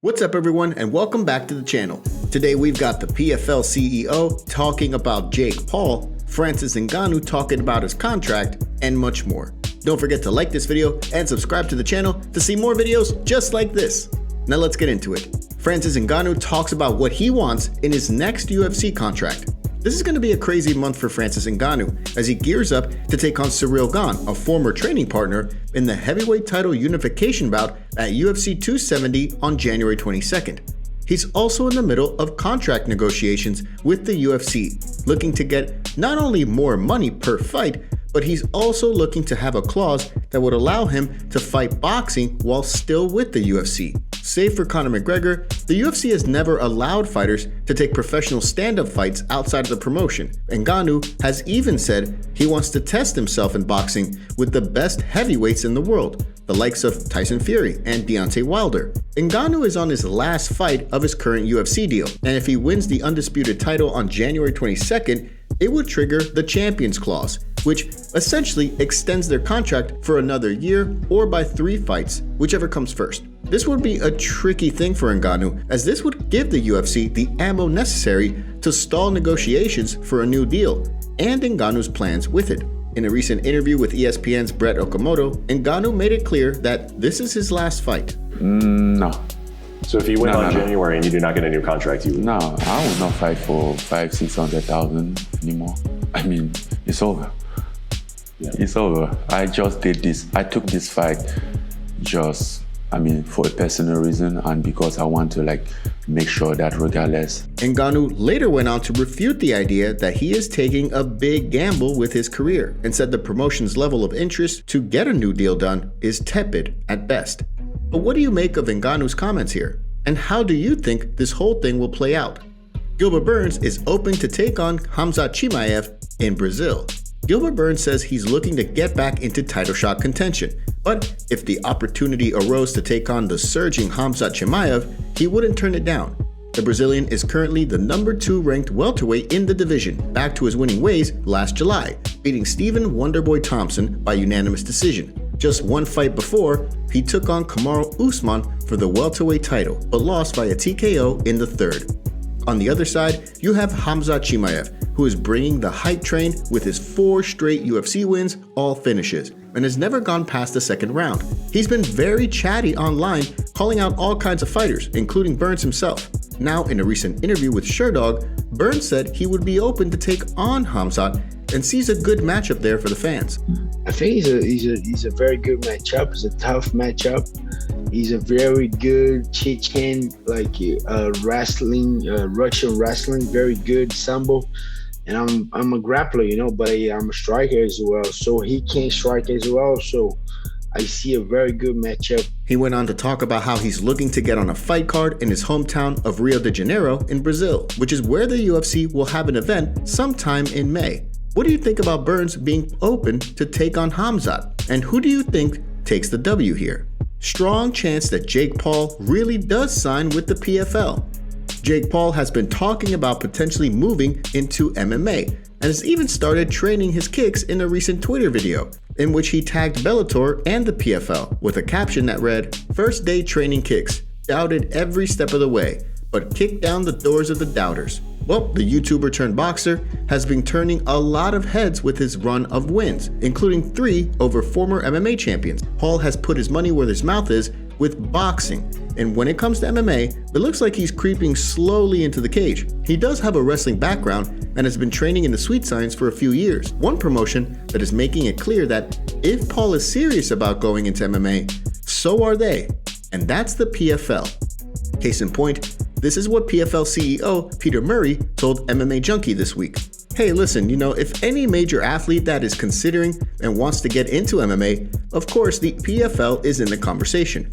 What's up everyone and welcome back to the channel. Today we've got the PFL CEO talking about Jake Paul, Francis Ngannou talking about his contract, and much more. Don't forget to like this video and subscribe to the channel to see more videos just like this. Now let's get into it. Francis Ngannou talks about what he wants in his next UFC contract. This is going to be a crazy month for Francis Ngannou as he gears up to take on Ciryl Gane, a former training partner, in the heavyweight title unification bout at UFC 270 on January 22nd. He's also in the middle of contract negotiations with the UFC, looking to get not only more money per fight, but he's also looking to have a clause that would allow him to fight boxing while still with the UFC. Save for Conor McGregor, the UFC has never allowed fighters to take professional stand-up fights outside of the promotion. Ngannou has even said he wants to test himself in boxing with the best heavyweights in the world, the likes of Tyson Fury and Deontay Wilder. Ngannou is on his last fight of his current UFC deal, and if he wins the undisputed title on January 22nd, it would trigger the Champions Clause, which essentially extends their contract for another year or by 3 fights, whichever comes first. This would be a tricky thing for Ngannou, as this would give the UFC the ammo necessary to stall negotiations for a new deal, and Ngannou's plans with it. In a recent interview with ESPN's Brett Okamoto, Ngannou made it clear that this is his last fight. No. So if you win on January and you do not get a new contract, you would? No, I will not fight for 500,000-600,000 anymore. I mean, it's over. Yeah. It's over. I just did this. I took this fight just, for a personal reason and because I want to make sure that regardless. Ngannou later went on to refute the idea that he is taking a big gamble with his career and said the promotion's level of interest to get a new deal done is tepid at best. But what do you make of Ngannou's comments here? And how do you think this whole thing will play out? Gilbert Burns is open to take on Khamzat Chimaev in Brazil. Gilbert Burns says he's looking to get back into title shot contention, but if the opportunity arose to take on the surging Khamzat Chimaev, he wouldn't turn it down. The Brazilian is currently the number 2 ranked welterweight in the division, back to his winning ways last July, beating Stephen Wonderboy Thompson by unanimous decision. Just one fight before, he took on Kamaru Usman for the welterweight title, but lost via TKO in the 3rd. On the other side, you have Khamzat Chimaev, who is bringing the hype train with his 4 straight UFC wins, all finishes, and has never gone past the 2nd round. He's been very chatty online, calling out all kinds of fighters, including Burns himself. Now, in a recent interview with Sherdog, Burns said he would be open to take on Khamzat and sees a good matchup there for the fans. I think he's a very good matchup. It's a tough matchup. He's a very good Chechen, wrestling, Russian wrestling, very good sambo. And I'm a grappler, but I'm a striker as well. So he can strike as well. So I see a very good matchup. He went on to talk about how he's looking to get on a fight card in his hometown of Rio de Janeiro in Brazil, which is where the UFC will have an event sometime in May. What do you think about Burns being open to take on Khamzat? And who do you think takes the W here? Strong chance that Jake Paul really does sign with the PFL. Jake Paul has been talking about potentially moving into MMA and has even started training his kicks in a recent Twitter video in which he tagged Bellator and the PFL with a caption that read, "First day training kicks, doubted every step of the way, but kicked down the doors of the doubters." Well, the YouTuber turned boxer has been turning a lot of heads with his run of wins, including 3 over former MMA champions. Paul has put his money where his mouth is with boxing, and when it comes to MMA, it looks like he's creeping slowly into the cage. He does have a wrestling background and has been training in the Sweet Science for a few years, one promotion that is making it clear that if Paul is serious about going into MMA, so are they, and that's the PFL. Case in point, this is what PFL CEO Peter Murray told MMA Junkie this week. Hey, listen, if any major athlete that is considering and wants to get into MMA, of course the PFL is in the conversation.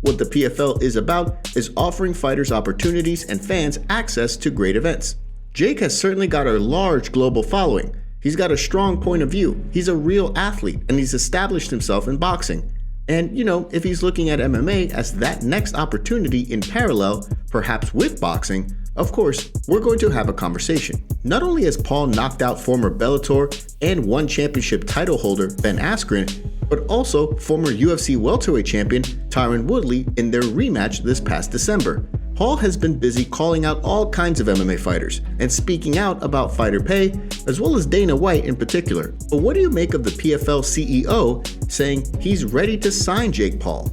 What the PFL is about is offering fighters opportunities and fans access to great events. Jake has certainly got a large global following. He's got a strong point of view. He's a real athlete and he's established himself in boxing. And, if he's looking at MMA as that next opportunity in parallel, perhaps with boxing, of course, we're going to have a conversation. Not only has Paul knocked out former Bellator and 1 championship title holder Ben Askren, but also former UFC welterweight champion Tyron Woodley in their rematch this past December. Hall has been busy calling out all kinds of MMA fighters and speaking out about fighter pay, as well as Dana White in particular. But what do you make of the PFL CEO saying he's ready to sign Jake Paul?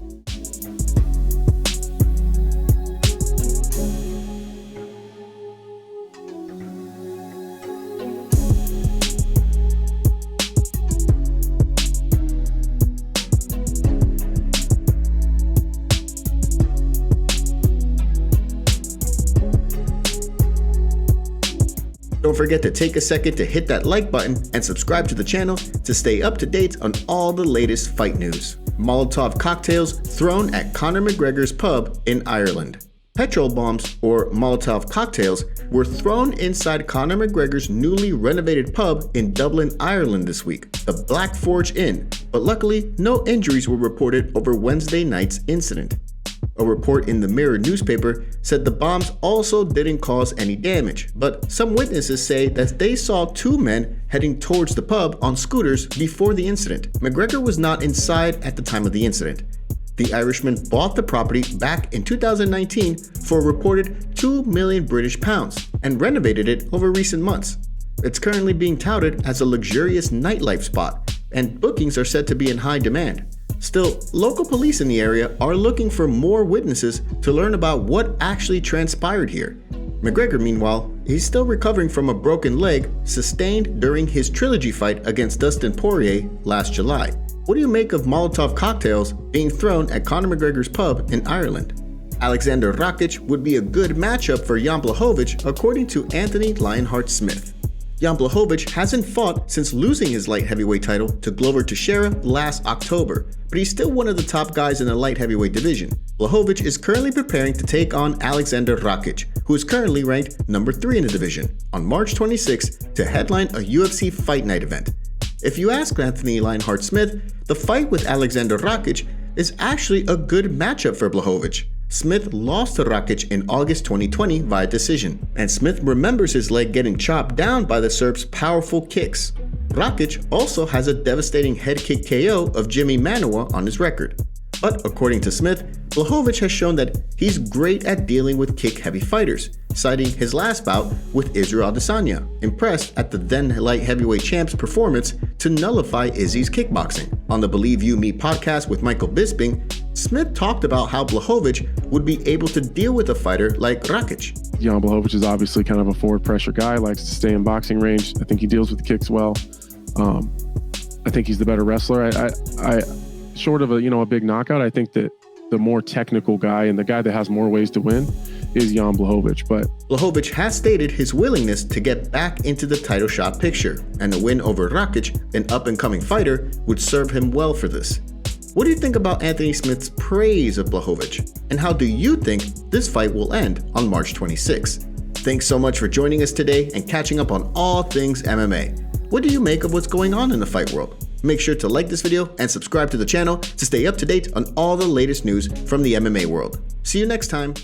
Don't forget to take a second to hit that like button and subscribe to the channel to stay up to date on all the latest fight news. Molotov cocktails thrown at Conor McGregor's pub in Ireland. Petrol bombs, or Molotov cocktails, were thrown inside Conor McGregor's newly renovated pub in Dublin, Ireland this week, the Black Forge Inn, but luckily no injuries were reported over Wednesday night's incident. A report in the Mirror newspaper said the bombs also didn't cause any damage, but some witnesses say that they saw two men heading towards the pub on scooters before the incident. McGregor was not inside at the time of the incident. The Irishman bought the property back in 2019 for a reported 2 million British pounds and renovated it over recent months. It's currently being touted as a luxurious nightlife spot, and bookings are said to be in high demand. Still, local police in the area are looking for more witnesses to learn about what actually transpired here. McGregor, meanwhile, he's still recovering from a broken leg sustained during his trilogy fight against Dustin Poirier last July. What do you make of Molotov cocktails being thrown at Conor McGregor's pub in Ireland? Aleksander Rakic would be a good matchup for Jan Blachowicz, according to Anthony Lionheart Smith. Jan Blachowicz hasn't fought since losing his light heavyweight title to Glover Teixeira last October, but he's still one of the top guys in the light heavyweight division. Blachowicz is currently preparing to take on Aleksander Rakic, who is currently ranked number 3 in the division, on March 26th to headline a UFC Fight Night event. If you ask Anthony Lionheart Smith, the fight with Aleksander Rakic is actually a good matchup for Blachowicz. Smith lost to Rakic in August 2020 via decision, and Smith remembers his leg getting chopped down by the Serb's powerful kicks. Rakic also has a devastating head kick KO of Jimmy Manuwa on his record. But according to Smith, Blachowicz has shown that he's great at dealing with kick-heavy fighters, citing his last bout with Israel Adesanya, impressed at the then light heavyweight champ's performance to nullify Izzy's kickboxing. On the Believe You Me podcast with Michael Bisping, Smith talked about how Blachowicz would be able to deal with a fighter like Rakic. Jan Blachowicz is obviously kind of a forward pressure guy, likes to stay in boxing range. I think he deals with the kicks well. I think he's the better wrestler. I short of a big knockout, I think that the more technical guy and the guy that has more ways to win is Jan Blachowicz. But Blachowicz has stated his willingness to get back into the title shot picture, and a win over Rakic, an up-and-coming fighter, would serve him well for this. What do you think about Anthony Smith's praise of Blachowicz? And how do you think this fight will end on March 26th? Thanks so much for joining us today and catching up on all things MMA. What do you make of what's going on in the fight world? Make sure to like this video and subscribe to the channel to stay up to date on all the latest news from the MMA world. See you next time.